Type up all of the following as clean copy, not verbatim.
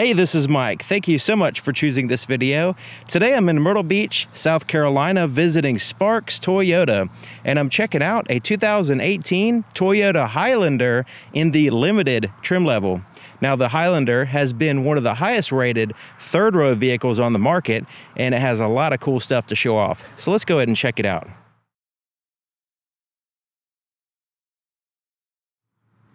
Hey, this is Mike. Thank you so much for choosing this video. Today I'm in Myrtle Beach, South Carolina, visiting Sparks Toyota, and I'm checking out a 2018 Toyota Highlander in the limited trim level. Now, the Highlander has been one of the highest rated third row vehicles on the market, and it has a lot of cool stuff to show off. So let's go ahead and check it out.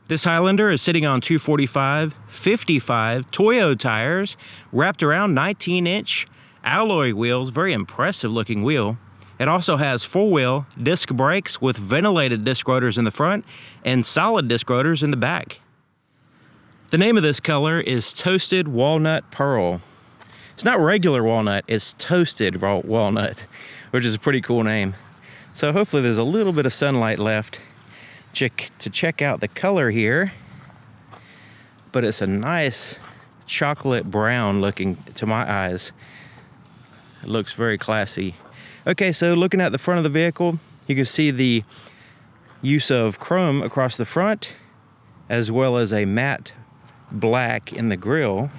This Highlander is sitting on 245/55 Toyo tires, wrapped around 19-inch alloy wheels, very impressive looking wheel. It also has four-wheel disc brakes with ventilated disc rotors in the front and solid disc rotors in the back. The name of this color is Toasted Walnut Pearl. It's not regular walnut, it's toasted walnut, which is a pretty cool name. So hopefully there's a little bit of sunlight left to check out the color here, but it's a nice chocolate brown looking to my eyes. It looks very classy. Okay, so looking at the front of the vehicle, you can see the use of chrome across the front, as well as a matte black in the grille.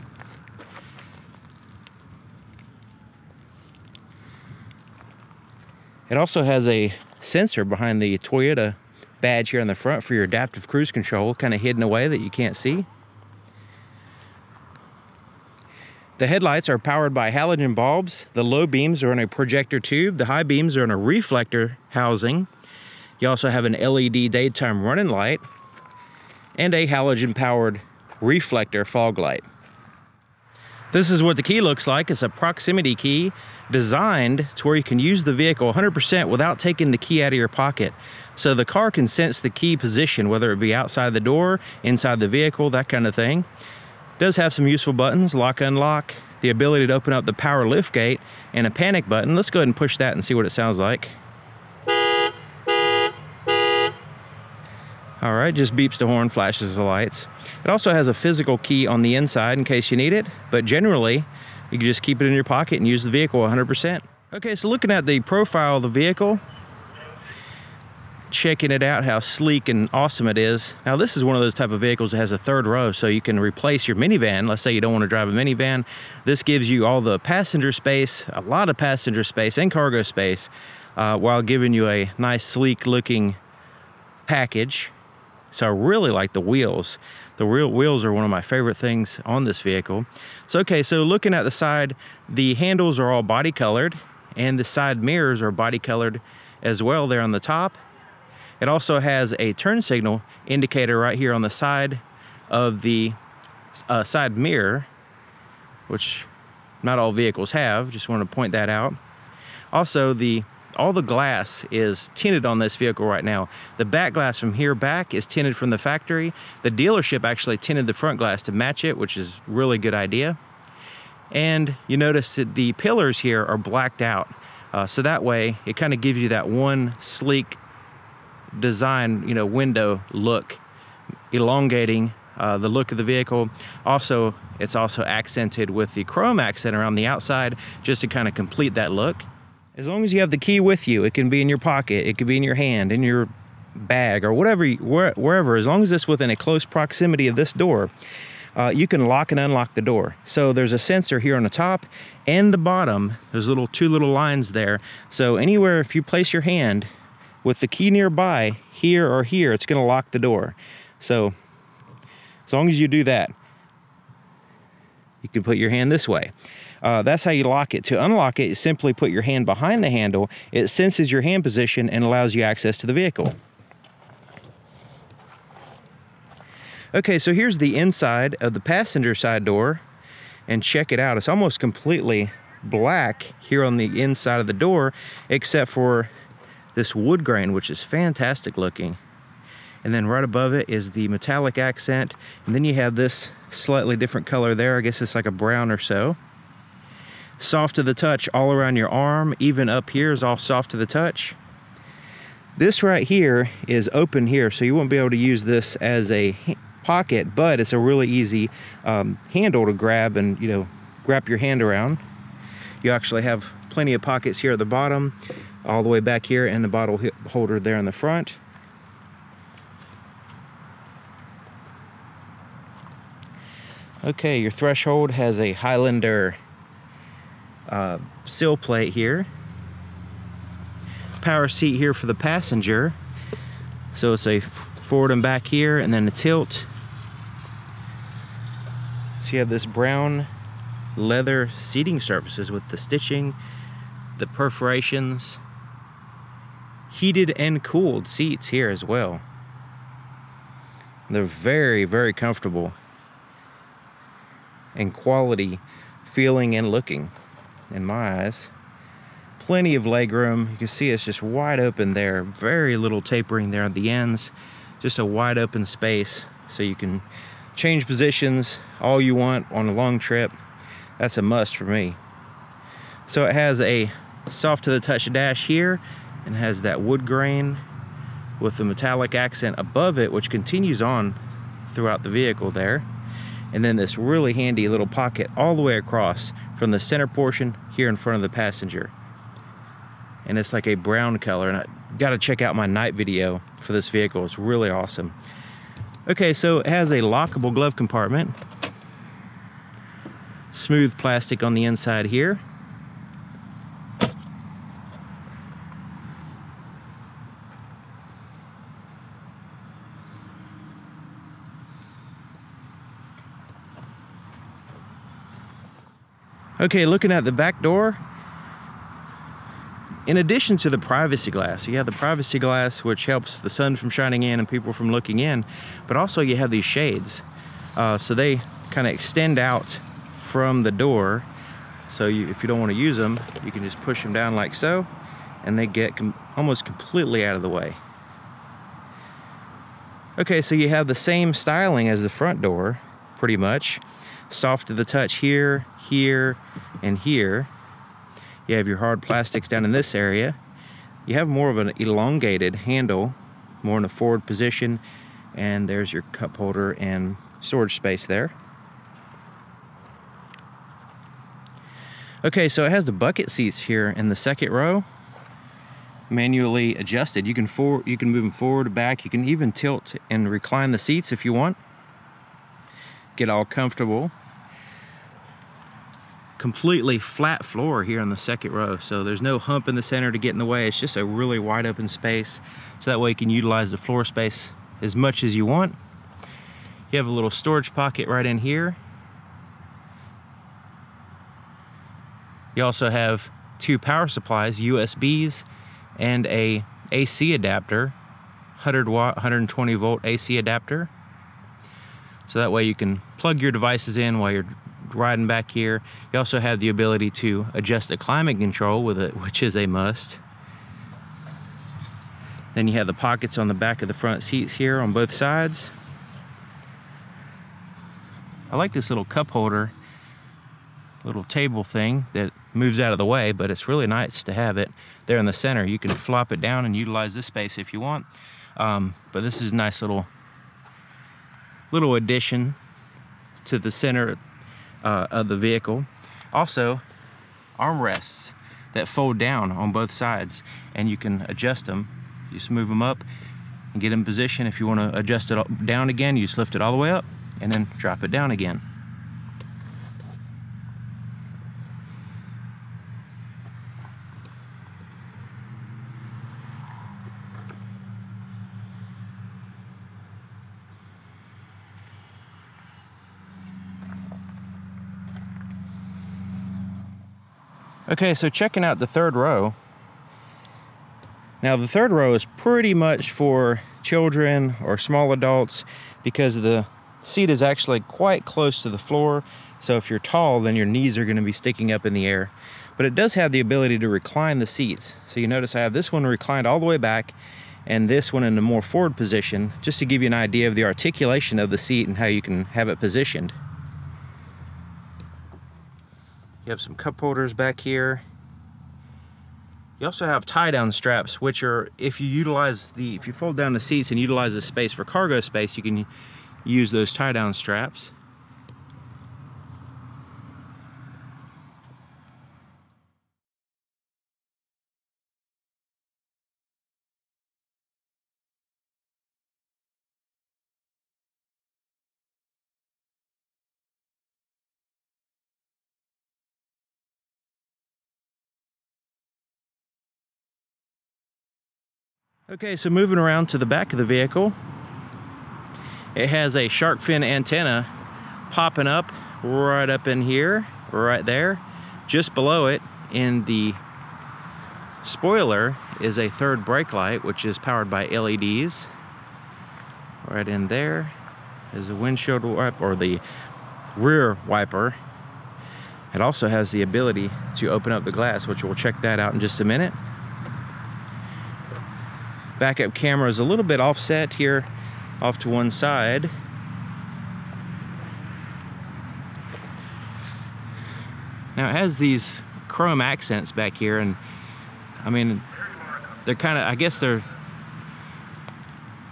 It also has a sensor behind the Toyota badge here on the front for your adaptive cruise control, kind of hidden away that you can't see. The headlights are powered by halogen bulbs. The low beams are in a projector tube. The high beams are in a reflector housing. You also have an LED daytime running light and a halogen powered reflector fog light. This is what the key looks like. It's a proximity key designed to where you can use the vehicle 100% without taking the key out of your pocket. So the car can sense the key position, whether it be outside the door, inside the vehicle, that kind of thing. It does have some useful buttons, lock, unlock, the ability to open up the power lift gate, and a panic button. Let's go ahead and push that and see what it sounds like. All right, just beeps the horn, flashes the lights. It also has a physical key on the inside in case you need it, but generally, you can just keep it in your pocket and use the vehicle 100%. Okay, so looking at the profile of the vehicle, checking it out, how sleek and awesome it is. Now, this is one of those type of vehicles that has a third row, so you can replace your minivan. Let's say you don't want to drive a minivan. This gives you all the passenger space, a lot of passenger space and cargo space, while giving you a nice, sleek looking package. So I really like the wheels. The real wheels are one of my favorite things on this vehicle. So, okay, so looking at the side, the handles are all body colored and the side mirrors are body colored as well there on the top. It also has a turn signal indicator right here on the side of the side mirror, which not all vehicles have. Just want to point that out. Also, all the glass is tinted on this vehicle right now. The back glass from here back is tinted from the factory. The dealership actually tinted the front glass to match it, which is a really good idea. And you notice that the pillars here are blacked out. So that way, it kind of gives you that one sleek design, window look, elongating the look of the vehicle. Also, it's also accented with the chrome accent around the outside just to kind of complete that look. As long as you have the key with you, it can be in your pocket, it could be in your hand, in your bag, or whatever, wherever. As long as it's within a close proximity of this door, you can lock and unlock the door. So there's a sensor here on the top and the bottom. There's two little lines there. So anywhere, if you place your hand with the key nearby, here or here, it's going to lock the door. So as long as you do that, you can put your hand this way. That's how you lock it. To unlock it, you simply put your hand behind the handle. It senses your hand position and allows you access to the vehicle. Okay, so here's the inside of the passenger side door, and check it out. It's almost completely black here on the inside of the door, except for this wood grain, which is fantastic looking. And then right above it is the metallic accent, and then you have this slightly different color there. I guess it's like a brown or so. Soft to the touch all around your arm, even up here is all soft to the touch. This right here is open here, so you won't be able to use this as a pocket, but it's a really easy handle to grab and wrap your hand around. You actually have plenty of pockets here at the bottom, all the way back here, and the bottle holder there in the front. Okay, your threshold has a Highlander sill plate here. Power seat here for the passenger. So it's a forward and back here, and then a tilt. So you have this brown leather seating surfaces with the stitching, the perforations, heated and cooled seats here as well. They're very, very comfortable and quality feeling and looking in my eyes. Plenty of legroom. You can see it's just wide open there. Very little tapering there at the ends. Just a wide open space, so you can change positions all you want on a long trip. That's a must for me. So it has a soft to the touch dash here, and has that wood grain with the metallic accent above it, which continues on throughout the vehicle there. And then this really handy little pocket all the way across from the center portion here in front of the passenger. And it's like a brown color, and I gotta check out my night video for this vehicle. It's really awesome. Okay, so it has a lockable glove compartment. Smooth plastic on the inside here. Okay, looking at the back door, in addition to the privacy glass, you have the privacy glass, which helps the sun from shining in and people from looking in, but also you have these shades. So they kind of extend out from the door. So if you don't want to use them, you can just push them down like so, and they get almost completely out of the way. Okay, so you have the same styling as the front door, pretty much. Soft to the touch here, here, and here. You have your hard plastics down in this area. You have more of an elongated handle, more in a forward position, and there's your cup holder and storage space there. Okay, so it has the bucket seats here in the second row, manually adjusted. You can move them forward, back. You can even tilt and recline the seats if you want. Get all comfortable. Completely flat floor here in the second row, so there's no hump in the center to get in the way. It's just a really wide open space, so that way you can utilize the floor space as much as you want. You have a little storage pocket right in here. You also have two power supplies, USBs, and a AC adapter, 100 watt, 120 volt AC adapter. So that way you can plug your devices in while you're riding back here. You also have the ability to adjust the climate control with it, which is a must. Then you have the pockets on the back of the front seats here on both sides. I like this little cup holder, little table thing that moves out of the way, but it's really nice to have it there in the center. You can flop it down and utilize this space if you want. But this is a nice little addition to the center of the vehicle. Also, armrests that fold down on both sides, and you can adjust them. You just move them up and get in position. If you want to adjust it down again, you just lift it all the way up and then drop it down again. Okay, so checking out the third row. Now the third row is pretty much for children or small adults because the seat is actually quite close to the floor. So if you're tall, then your knees are going to be sticking up in the air. But it does have the ability to recline the seats. So you notice I have this one reclined all the way back and this one in a more forward position, just to give you an idea of the articulation of the seat and how you can have it positioned. You have some cup holders back here. You also have tie-down straps, which are, if you fold down the seats and utilize the space for cargo space, you can use those tie-down straps. Okay, so moving around to the back of the vehicle, it has a shark fin antenna popping up right up in here, right there. Just below it in the spoiler is a third brake light, which is powered by LEDs. Right in there is a windshield wiper, or the rear wiper. It also has the ability to open up the glass, which we'll check that out in just a minute. Backup camera is a little bit offset here, off to one side. Now it has these chrome accents back here, and I mean, they're kind of, I guess they're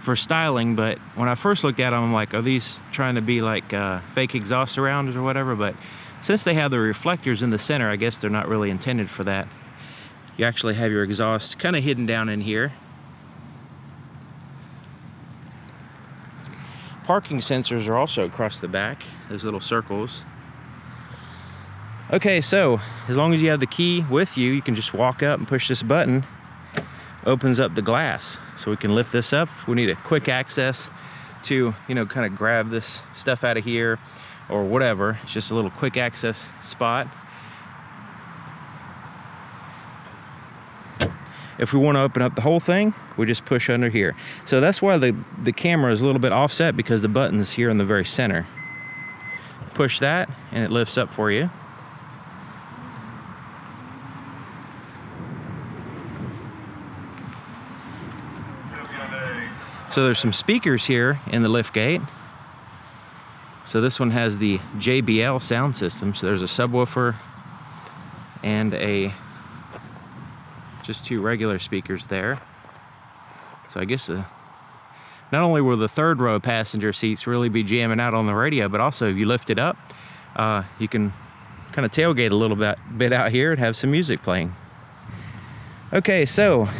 for styling, but when I first looked at them, I'm like, are these trying to be like fake exhaust surrounders or whatever? But since they have the reflectors in the center, I guess they're not really intended for that. You actually have your exhaust kind of hidden down in here. Parking sensors are also across the back, those little circles. Okay, so as long as you have the key with you, you can just walk up and push this button. Opens up the glass, so we can lift this up. We need a quick access to, you know, kind of grab this stuff out of here or whatever. It's just a little quick access spot. If we want to open up the whole thing, we just push under here. So that's why the camera is a little bit offset, because the button's here in the very center. Push that and it lifts up for you. So there's some speakers here in the lift gate. So this one has the JBL sound system. So there's a subwoofer and just two regular speakers there. So I guess not only will the third row passenger seats really be jamming out on the radio, but also if you lift it up, you can kind of tailgate a little bit out here and have some music playing. Okay, so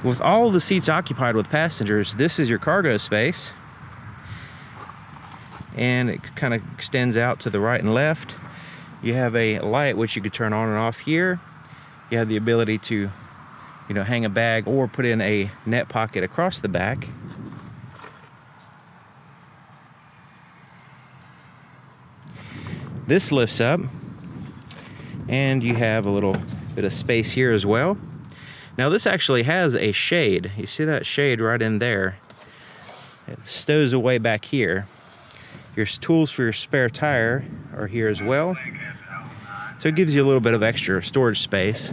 with all the seats occupied with passengers, this is your cargo space. And it kind of extends out to the right and left. You have a light which you could turn on and off here. You have the ability to, you know, hang a bag or put in a net pocket across the back. This lifts up, and you have a little bit of space here as well. Now this actually has a shade. You see that shade right in there? It stows away back here. Your tools for your spare tire are here as well. So it gives you a little bit of extra storage space.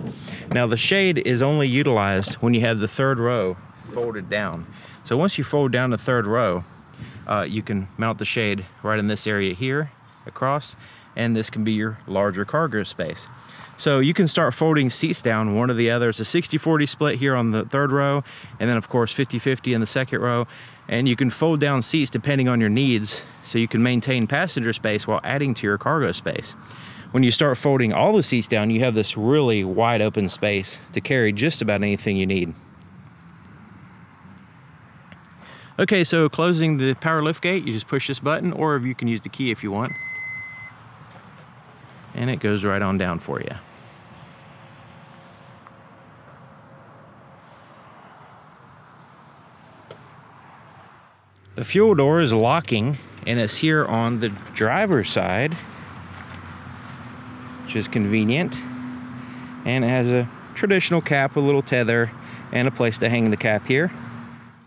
Now the shade is only utilized when you have the third row folded down. So once you fold down the third row, you can mount the shade right in this area here across, and this can be your larger cargo space. So you can start folding seats down one or the other. It's a 60-40 split here on the third row, and then of course 50-50 in the second row. And you can fold down seats depending on your needs, so you can maintain passenger space while adding to your cargo space. When you start folding all the seats down, you have this really wide open space to carry just about anything you need. Okay, so closing the power lift gate, you just push this button, or you can use the key if you want. And it goes right on down for you. The fuel door is locking, and it's here on the driver's side, which is convenient. And it has a traditional cap with a little tether and a place to hang the cap here.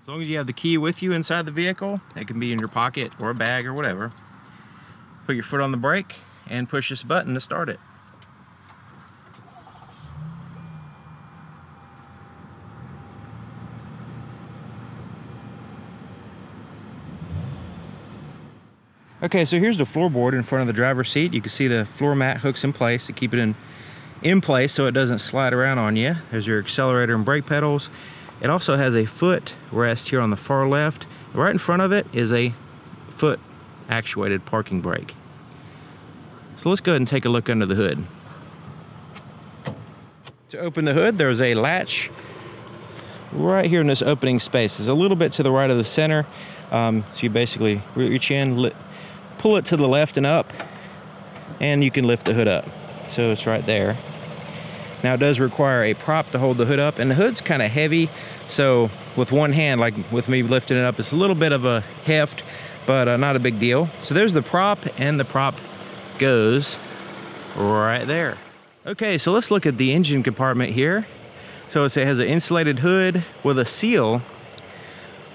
As long as you have the key with you inside the vehicle, it can be in your pocket or a bag or whatever. Put your foot on the brake and push this button to start it. Okay, so here's the floorboard in front of the driver's seat. You can see the floor mat hooks in place to keep it in place so it doesn't slide around on you. There's your accelerator and brake pedals. It also has a foot rest here on the far left. Right in front of it is a foot actuated parking brake. So let's go ahead and take a look under the hood. To open the hood, there's a latch right here in this opening space. It's a little bit to the right of the center. So you basically reach in, pull it to the left and up, and you can lift the hood up. So it's right there. Now it does require a prop to hold the hood up, and the hood's kind of heavy, so with one hand, like with me lifting it up, it's a little bit of a heft, but not a big deal. So there's the prop, and the prop goes right there. Okay, so let's look at the engine compartment here. So it has an insulated hood with a seal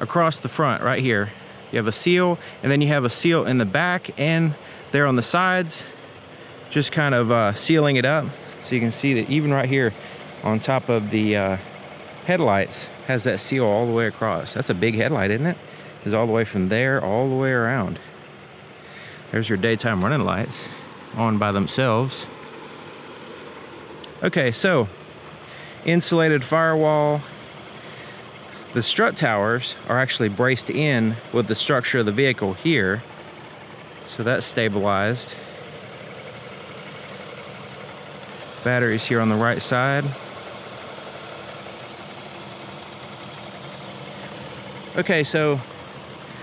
across the front right here. You have a seal, and then you have a seal in the back and there on the sides, just kind of sealing it up. So you can see that even right here on top of the headlights has that seal all the way across. That's a big headlight, isn't it? It's all the way from there all the way around. There's your daytime running lights on by themselves. Okay, so insulated firewall. The strut towers are actually braced in with the structure of the vehicle here, so that's stabilized. Batteries here on the right side. Okay, so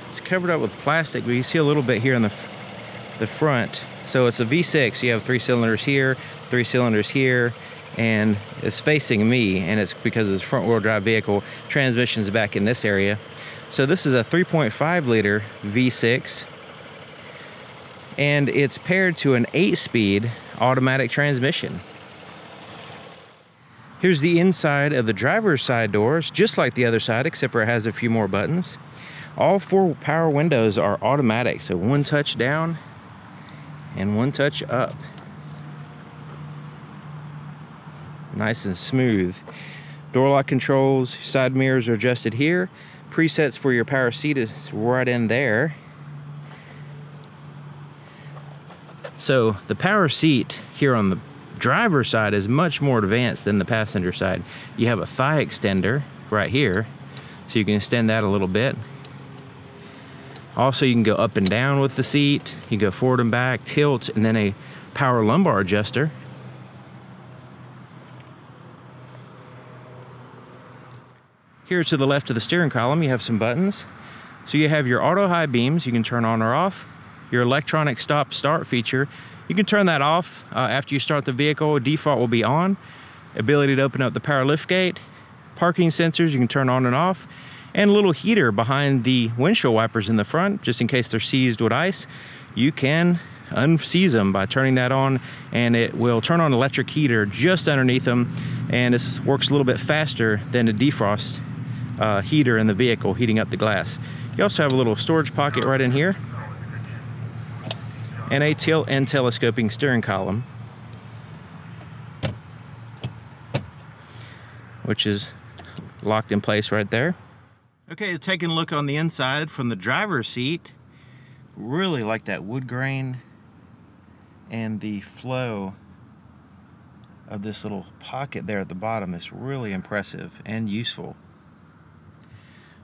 it's covered up with plastic, but you see a little bit here in the front. So it's a V6. You have 3 cylinders here, 3 cylinders here, and it's facing me, and it's because it's a front-wheel drive vehicle. Transmission's back in this area. So this is a 3.5 liter V6, and it's paired to an 8-speed automatic transmission. Here's the inside of the driver's side doors, just like the other side, except for it has a few more buttons. All 4 power windows are automatic, so 1 touch down and 1 touch up. Nice and smooth. Door lock controls, side mirrors are adjusted here. Presets for your power seat is right in there. So the power seat here on the driver's side is much more advanced than the passenger side. You have a thigh extender right here, so you can extend that a little bit. Also, you can go up and down with the seat. You can go forward and back, tilt, and then a power lumbar adjuster. Here to the left of the steering column, you have some buttons. So you have your auto high beams, you can turn on or off. Your electronic stop start feature, you can turn that off after you start the vehicle. Default will be on. Ability to open up the power lift gate. Parking sensors, you can turn on and off. And a little heater behind the windshield wipers in the front, just in case they're seized with ice. You can unseize them by turning that on, and it will turn on electric heater just underneath them, and this works a little bit faster than the defrost heater in the vehicle, heating up the glass. You also have a little storage pocket right in here, and a tilt and telescoping steering column, which is locked in place right there. Okay, taking a look on the inside from the driver's seat. Really like that wood grain and the flow of this little pocket there at the bottom is really impressive and useful.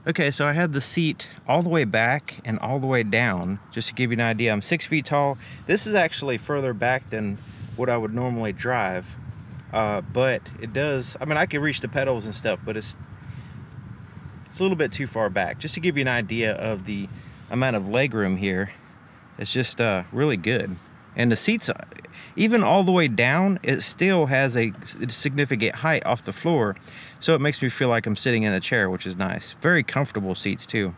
Okay, so I have the seat all the way back and all the way down. Just to give you an idea, I'm 6 feet tall. This is actually further back than what I would normally drive, but it does, I mean, I can reach the pedals and stuff, but it's a little bit too far back. Just to give you an idea of the amount of leg room here, it's just really good. And the seats, even all the way down, it still has a significant height off the floor, so it makes me feel like I'm sitting in a chair, which is nice. Very comfortable seats too.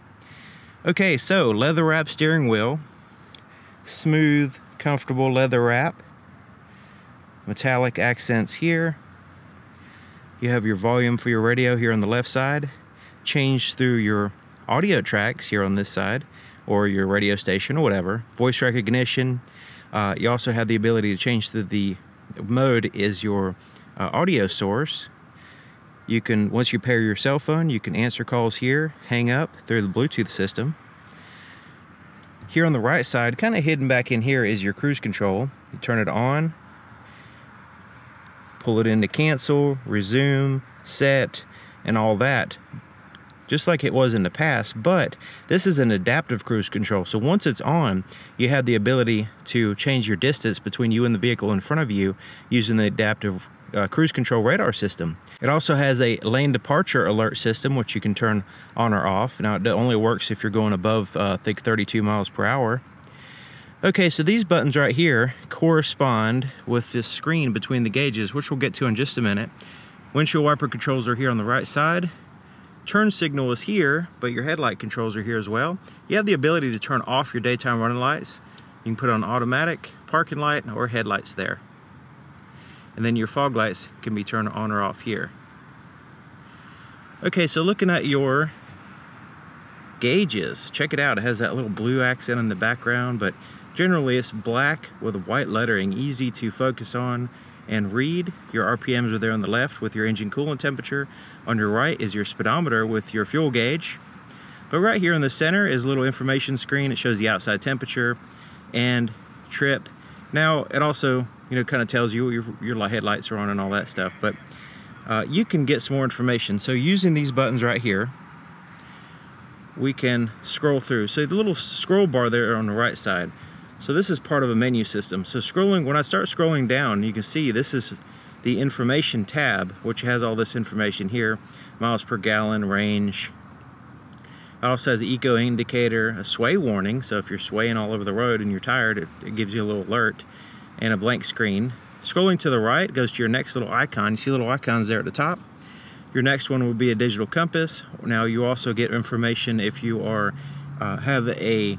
Okay, so leather wrap steering wheel, smooth, comfortable leather wrap, metallic accents here. You have your volume for your radio here on the left side, change through your audio tracks here on this side, or your radio station or whatever, voice recognition. You also have the ability to change the mode is your audio source. You can, once you pair your cell phone, you can answer calls here, hang up through the Bluetooth system. Here on the right side, kind of hidden back in here, is your cruise control. You turn it on, pull it into cancel, resume, set, and all that, just like it was in the past. But this is an adaptive cruise control, so once it's on, you have the ability to change your distance between you and the vehicle in front of you using the adaptive cruise control radar system. It also has a lane departure alert system, which you can turn on or off. Now, it only works if you're going above I think 32 miles per hour. Okay, so these buttons right here correspond with this screen between the gauges, which we'll get to in just a minute. Windshield wiper controls are here on the right side. Turn signal is here, but your headlight controls are here as well. You have the ability to turn off your daytime running lights. You can put on automatic, parking light, or headlights there. And then your fog lights can be turned on or off here. Okay, so looking at your gauges, check it out. It has that little blue accent in the background, but generally it's black with white lettering, easy to focus on and read. Your RPMs are there on the left with your engine coolant temperature. On your right is your speedometer with your fuel gauge. But right here in the center is a little information screen. It shows the outside temperature and trip. Now it also, kind of tells you your headlights are on and all that stuff, but you can get some more information. So using these buttons right here, we can scroll through. So the little scroll bar there on the right side. So this is part of a menu system. So when I start scrolling down, you can see this is the information tab, which has all this information here. Miles per gallon, range. It also has an eco indicator, a sway warning. So if you're swaying all over the road and you're tired, it gives you a little alert, and a blank screen. Scrolling to the right goes to your next little icon. You see little icons there at the top. Your next one will be a digital compass. Now you also get information if you are have a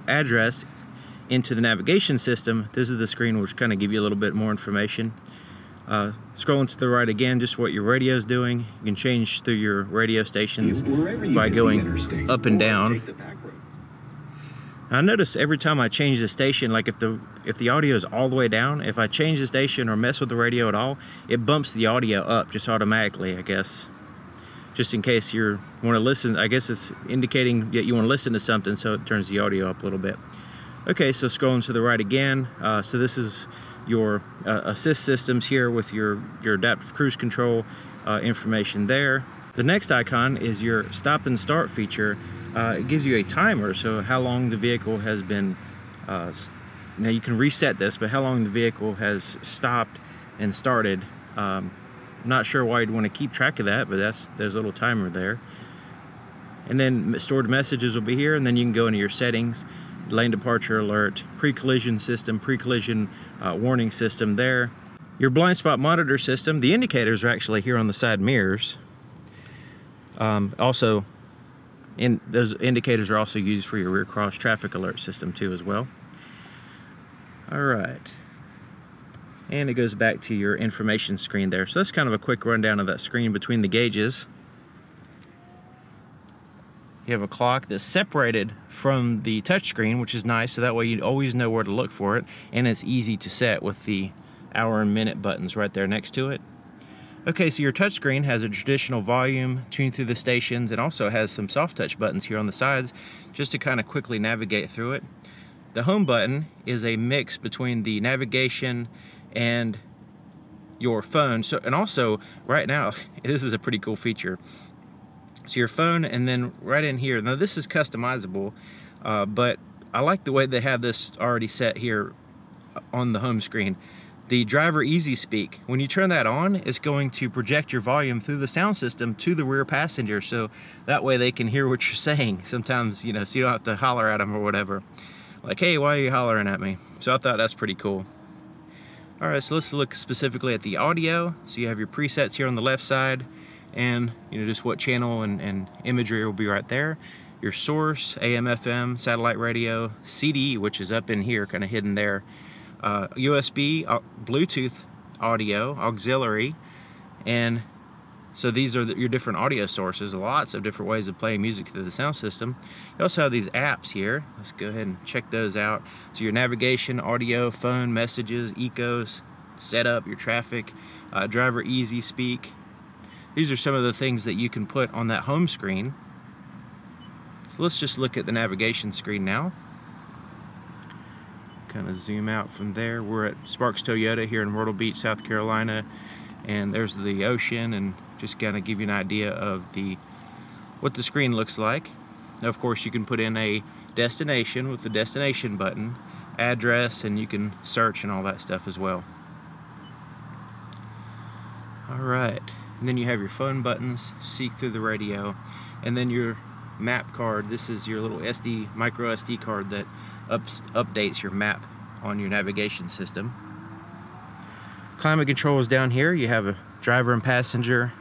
address into the navigation system. This is the screen which kind of give you a little bit more information. Scrolling to the right again, just what your radio is doing. You can change through your radio stations by going up and down. I notice every time I change the station, like if the audio is all the way down, if I change the station or mess with the radio at all, it bumps the audio up just automatically, I guess. Just in case you want to listen, I guess it's indicating that you want to listen to something, so it turns the audio up a little bit. Okay, so scrolling to the right again. So this is your assist systems here with your adaptive cruise control information there. The next icon is your stop and start feature. It gives you a timer, so how long the vehicle has been, now you can reset this, but how long the vehicle has stopped and started. Not sure why you'd want to keep track of that, but there's a little timer there. And then stored messages will be here, and then you can go into your settings, lane departure alert, pre-collision system, pre-collision warning system there. Your blind spot monitor system, the indicators are actually here on the side mirrors. Also, those indicators are also used for your rear cross traffic alert system too as well. All right. And it goes back to your information screen there. So that's kind of a quick rundown of that screen between the gauges. You have a clock that's separated from the touchscreen, which is nice, so that way you always know where to look for it, and it's easy to set with the hour and minute buttons right there next to it. Okay, so your touchscreen has a traditional volume, tune through the stations, and also has some soft touch buttons here on the sides just to kind of quickly navigate through it. The home button is a mix between the navigation and your phone. So, and also right now, this is a pretty cool feature. So your phone, and then right in here, now this is customizable, but I like the way they have this already set here on the home screen. The driver easy speak, when you turn that on, it's going to project your volume through the sound system to the rear passenger, so that way they can hear what you're saying sometimes, so you don't have to holler at them or whatever. Like, hey, why are you hollering at me? So I thought that's pretty cool. All right, so let's look specifically at the audio. So you have your presets here on the left side, and just what channel and imagery will be right there. Your source, AM, FM, satellite radio, CD, which is up in here, kind of hidden there. USB, Bluetooth audio, auxiliary, and so these are your different audio sources. Lots of different ways of playing music through the sound system. You also have these apps here. Let's go ahead and check those out. So your navigation, audio, phone, messages, ecos, setup, your traffic, driver easy speak. These are some of the things that you can put on that home screen. So let's just look at the navigation screen now. Kind of zoom out from there. We're at Sparks Toyota here in Myrtle Beach, South Carolina, and there's the ocean, and just kind of give you an idea of what the screen looks like. Now, of course, you can put in a destination with the destination button, address, and you can search and all that stuff as well. All right, and then you have your phone buttons, seek through the radio, and then your map card. This is your little micro SD card that updates your map on your navigation system. Climate control is down here. You have a driver and passenger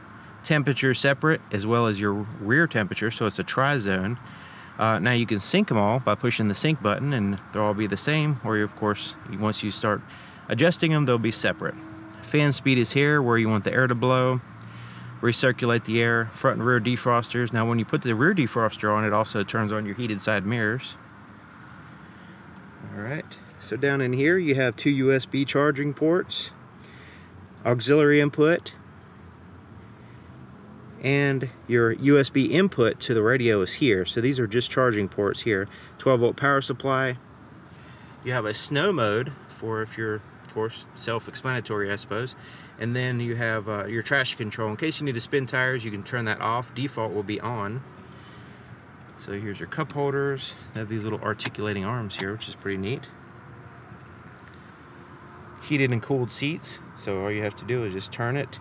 temperature separate, as well as your rear temperature, so it's a tri-zone. Now you can sync them all by pushing the sync button, and they'll all be the same, or of course, once you start adjusting them, they'll be separate. Fan speed is here, where you want the air to blow. Recirculate the air. Front and rear defrosters. Now when you put the rear defroster on, it also turns on your heated side mirrors. Alright, so down in here you have 2 USB charging ports, auxiliary input, and your USB input to the radio is here. So these are just charging ports here. 12-volt power supply. You have a snow mode for if you're, of course, self-explanatory, I suppose. And then you have your traction control. In case you need to spin tires, you can turn that off. Default will be on. So here's your cup holders. They have these little articulating arms here, which is pretty neat. Heated and cooled seats. So all you have to do is just turn it.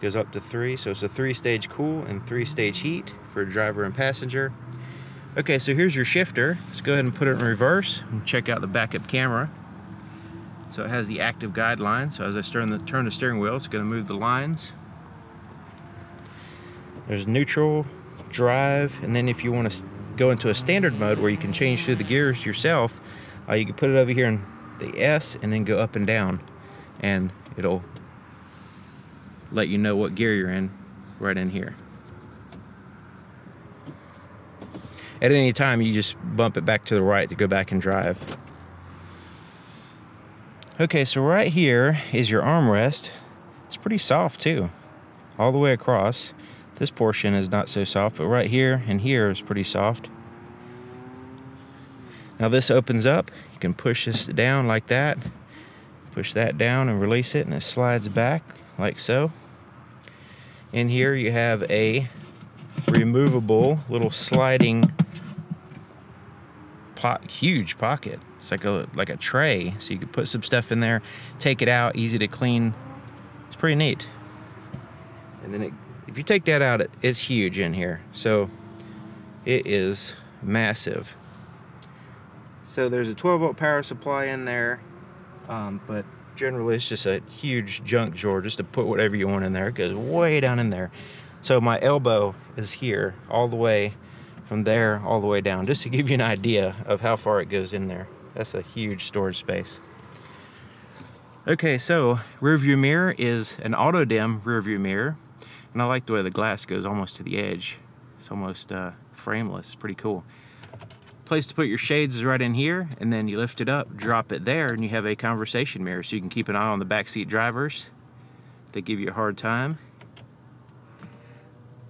Goes up to 3, so it's a 3-stage cool and 3-stage heat for driver and passenger. Okay, so here's your shifter. Let's go ahead and put it in reverse and check out the backup camera. So it has the active guideline. So as I turn the steering wheel, it's going to move the lines. There's neutral, drive, and then if you want to go into a standard mode where you can change through the gears yourself, you can put it over here in the S and then go up and down, and it'll let you know what gear you're in right in here. At any time, you just bump it back to the right to go back and drive. Okay, so right here is your armrest. It's pretty soft too, all the way across. This portion is not so soft, but right here and here is pretty soft. Now this opens up. You can push this down like that. Push that down and release it, and it slides back like so. In here you have a removable little sliding huge pocket. It's like a tray, so you can put some stuff in there, take it out, easy to clean. It's pretty neat. And then if you take that out, it's huge in here. So it is massive. So there's a 12-volt power supply in there, but generally it's just a huge junk drawer just to put whatever you want in there. It goes way down in there. So my elbow is here, all the way from there all the way down, just to give you an idea of how far it goes in there. That's a huge storage space. Okay, so rear view mirror is an auto dim rear view mirror, and I like the way the glass goes almost to the edge. It's almost frameless. It's pretty cool. Place to put your shades is right in here, and then you lift it up, drop it there, and you have a conversation mirror, so you can keep an eye on the backseat drivers. They give you a hard time.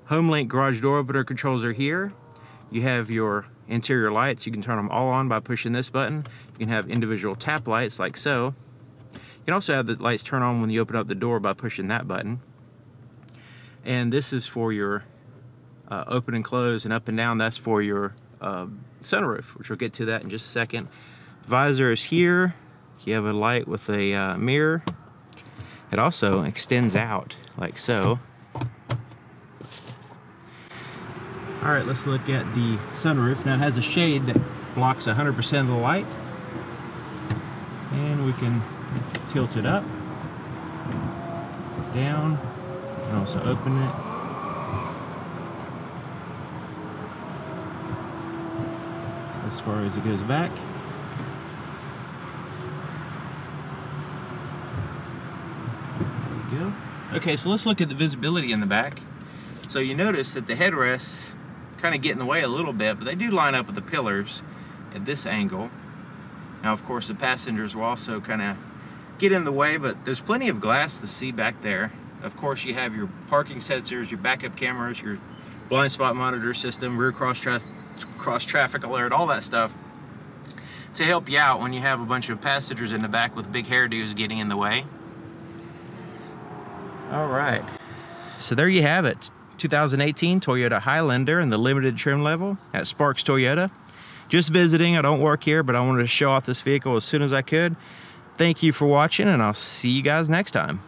HomeLink garage door opener controls are here. You have your interior lights. You can turn them all on by pushing this button. You can have individual tap lights like so. You can also have the lights turn on when you open up the door by pushing that button. And this is for your open and close, and up and down, that's for your sunroof, which we'll get to that in just a second. Visor is here. You have a light with a mirror. It also extends out like so. Alright, let's look at the sunroof. Now it has a shade that blocks 100% of the light. And we can tilt it up, down, and also open it. As far as it goes back. There we go. Okay, so let's look at the visibility in the back. So you notice that the headrests kind of get in the way a little bit, but they do line up with the pillars at this angle. Now, of course, the passengers will also kind of get in the way, but there's plenty of glass to see back there. Of course, you have your parking sensors, your backup cameras, your blind spot monitor system, rear cross traffic alert, all that stuff to help you out when you have a bunch of passengers in the back with big hairdos getting in the way. All right, so there you have it. 2018 Toyota Highlander in the limited trim level at Sparks Toyota. Just visiting. I don't work here, but I wanted to show off this vehicle as soon as I could. Thank you for watching, and I'll see you guys next time.